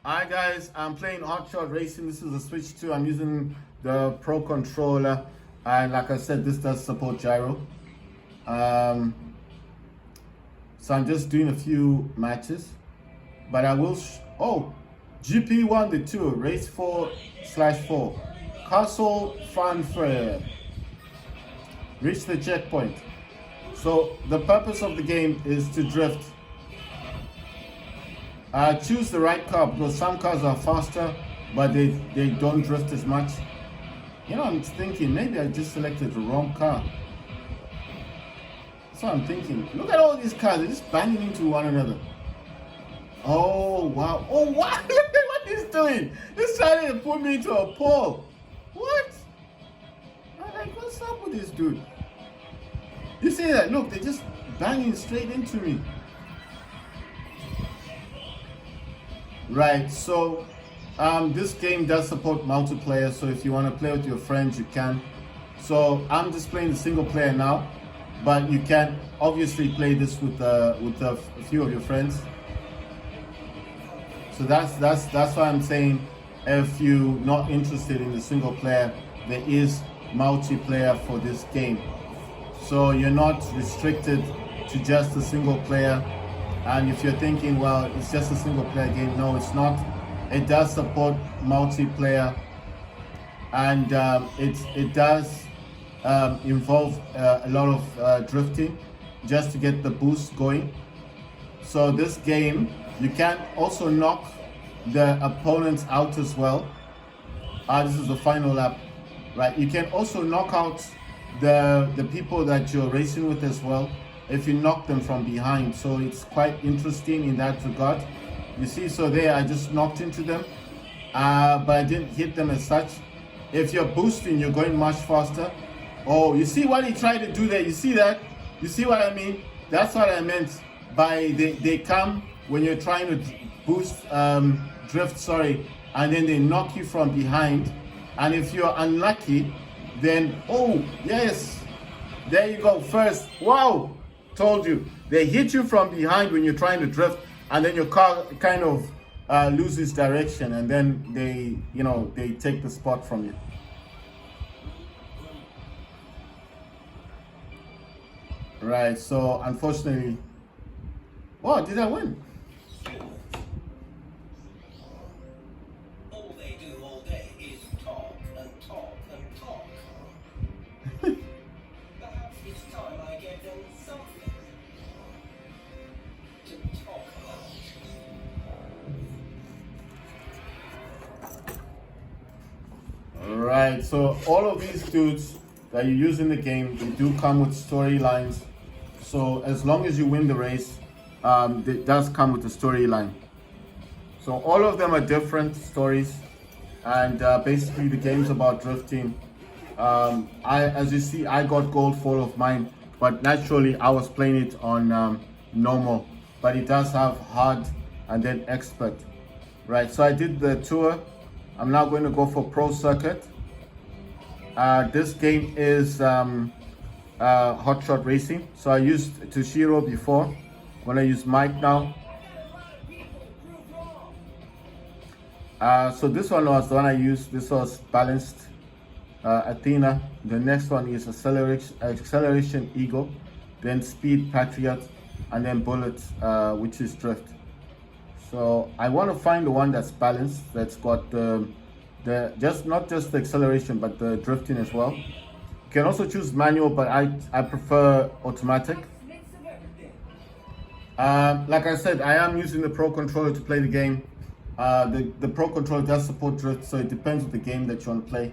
Hi guys, I'm playing HOTSHOT Racing. This is a Switch 2. I'm using the Pro Controller, and like I said, this does support gyro. So I'm just doing a few matches, but I will. GP won the tour, race 4/4. Castle Fanfare. Reach the checkpoint. So the purpose of the game is to drift. Choose the right car because some cars are faster, but they don't drift as much. I'm thinking maybe I just selected the wrong car. So I'm thinking, look at all these cars, they're just banging into one another. Oh wow! Oh wow! Look at what he's doing. He's trying to put me into a pole. What? I'm like, what's up with this dude? You see that? Look, they're just banging straight into me. Right, so this game does support multiplayer, so if you want to play with your friends, you can. So I'm just playing the single player now, but you can obviously play this with a few of your friends. So that's why I'm saying, if you're not interested in the single player, there is multiplayer for this game. So you're not restricted to just the single player. And if you're thinking, well, it's just a single player game, no, it's not. It does support multiplayer, and it does involve a lot of drifting just to get the boost going. So this game, you can also knock the opponents out as well. This is the final lap, right? You can also knock out the people that you're racing with as well, if you knock them from behind. So it's quite interesting in that regard. You see, so there I just knocked into them, but I didn't hit them as such. If you're boosting, you're going much faster. Oh, you see what he tried to do there? You see that? You see what I mean? That's what I meant by they come when you're trying to boost, drift, sorry, and then they knock you from behind. And if you're unlucky, then, oh, yes, there you go, first. Wow, told you. They hit you from behind when you're trying to drift, and then your car kind of loses direction, and then they take the spot from you. Right, so unfortunately, oh, did I win? All they do all day is talk and talk and talk. Perhaps it's time I gave them something to talk about. Alright, so all of these dudes that you use in the game, they do come with storylines. So as long as you win the race, it does come with a storyline. So all of them are different stories, and basically the game's about drifting. As you see, I got gold for all of mine, but naturally I was playing it on normal, but it does have hard and then expert. Right, so I did the tour. I'm now going to go for pro circuit. This game is HOTSHOT Racing. So I used Toshiro before. I'm gonna use Mike now. So this one was the one I used. This was balanced Athena. The next one is acceleration Eagle, then speed Patriot, and then bullet, which is drift. So I want to find the one that's balanced, that's got the not just the acceleration but the drifting as well. You can also choose manual, but I prefer automatic. Like I said, I am using the Pro Controller to play the game. The Pro Controller does support drift, so it depends on the game that you want to play.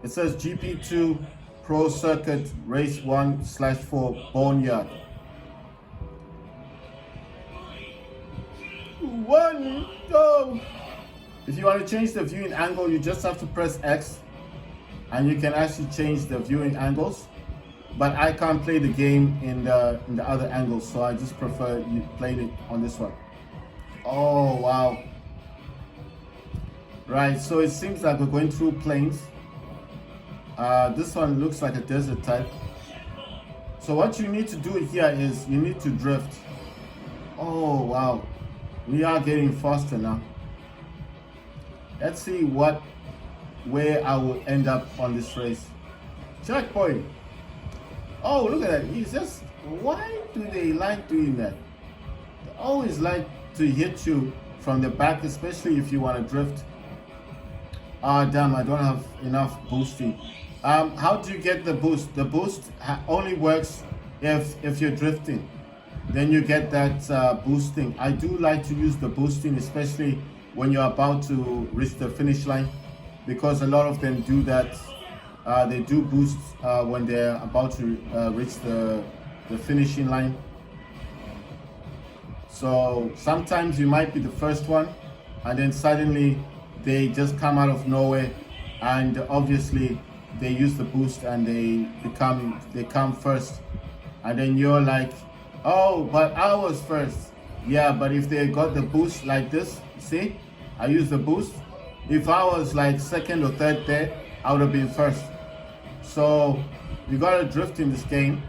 It says GP2 Pro Circuit Race 1/4 Boneyard. One, go! If you want to change the viewing angle, you just have to press X, and you can actually change the viewing angles. But I can't play the game in the other angles, so I just prefer you played it on this one. Oh wow! Right, so it seems like we're going through plains. This one looks like a desert type. So what you need to do here is you need to drift. Oh wow! We are getting faster now. Let's see where I will end up on this race. Checkpoint. Oh, look at that. He's just, why do they like doing that? They always like to hit you from the back, especially if you want to drift. Ah, damn, I don't have enough boosting. How do you get the boost? The boost only works if you're drifting. Then you get that boosting. I do like to use the boosting, especially when you're about to reach the finish line, because a lot of them do that. They do boost when they're about to reach the finishing line. So sometimes you might be the first one, and then suddenly they just come out of nowhere, and obviously they use the boost and they come first, and then you're like, oh, but I was first. Yeah, but if they got the boost like this, see, I used the boost. If I was like second or third there, I would have been first. So you gotta drift in this game,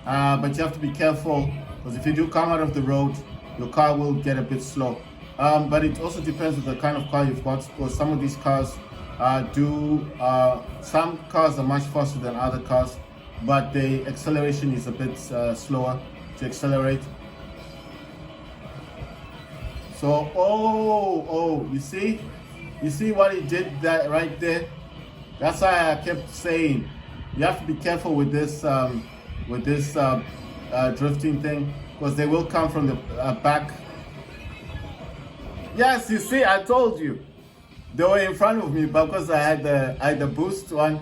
but you have to be careful, because if you do come out of the road, your car will get a bit slow. But it also depends on the kind of car you've got, because some of these cars some cars are much faster than other cars, but the acceleration is a bit slower to accelerate. So, you see what he did that right there? That's why I kept saying you have to be careful with this drifting thing, because they will come from the back. Yes, you see, I told you. They were in front of me, but because I had the boost one,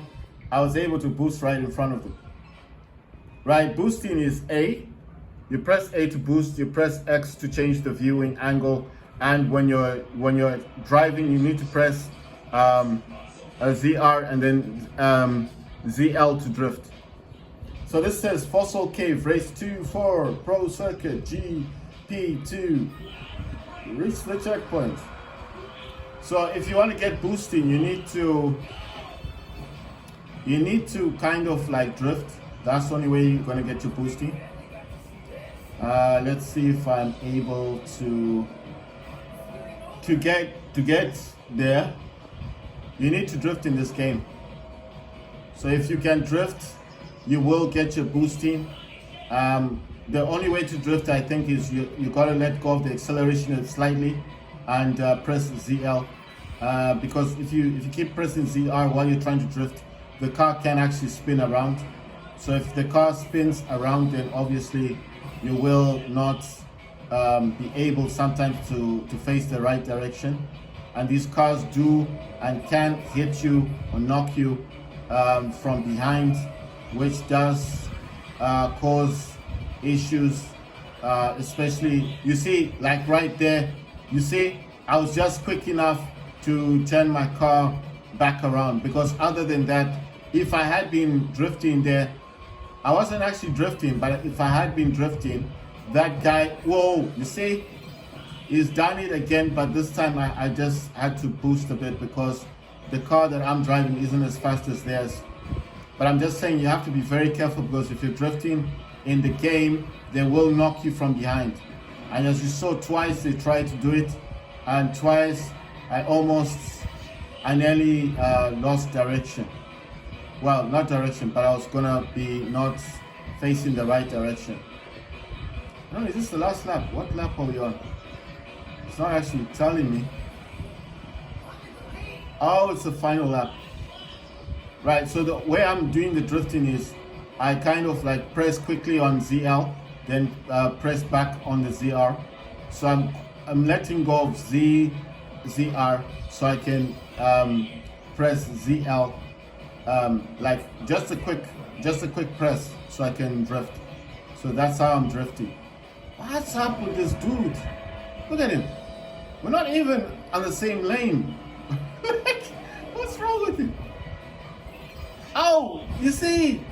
I was able to boost right in front of them. Right, boosting is A. You press A to boost, you press X to change the viewing angle, and when you're driving, you need to press a ZR and then ZL to drift. So this says Fossil Cave, Race 2-4, Pro Circuit, GP2. Reach the checkpoint. So if you want to get boosting, you need to kind of like drift. That's the only way you're going to get your boosting. Let's see if I'm able to get there. You need to drift in this game. So if you can drift, you will get your boosting. The only way to drift, I think, is you got to let go of the acceleration slightly and press ZL, because if you keep pressing ZR while you're trying to drift, the car can actually spin around. So if the car spins around, then obviously you will not be able sometimes to face the right direction, and these cars do and can hit you or knock you from behind, which does cause issues, especially, you see, like right there, you see, I was just quick enough to turn my car back around, because other than that, if I had been drifting there, I wasn't actually drifting, but if I had been drifting, that guy, whoa, you see, he's done it again, but this time I just had to boost a bit because the car that I'm driving isn't as fast as theirs. But I'm just saying you have to be very careful, because if you're drifting in the game, they will knock you from behind. And as you saw, twice they tried to do it, and twice I nearly lost direction. Well, not direction, but I was gonna be not facing the right direction. No, is this the last lap? What lap are we on? It's not actually telling me. Oh, it's the final lap. Right, so the way I'm doing the drifting is I kind of like press quickly on ZL, then press back on the ZR. So I'm letting go of ZR so I can press ZL, like just a quick press so I can drift. So that's how I'm drifting. What's up with this dude? Look at him. We're not even on the same lane. What's wrong with him? Oh, you see,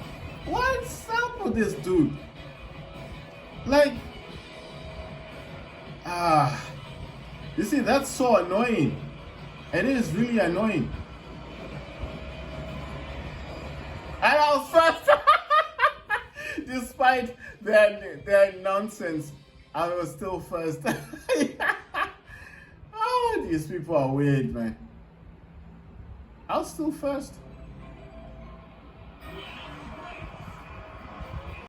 what's up with this dude? Like, you see, that's so annoying. It is really annoying. And I was first. Despite their nonsense, I was still first. Oh These people are weird, man. I'll still first.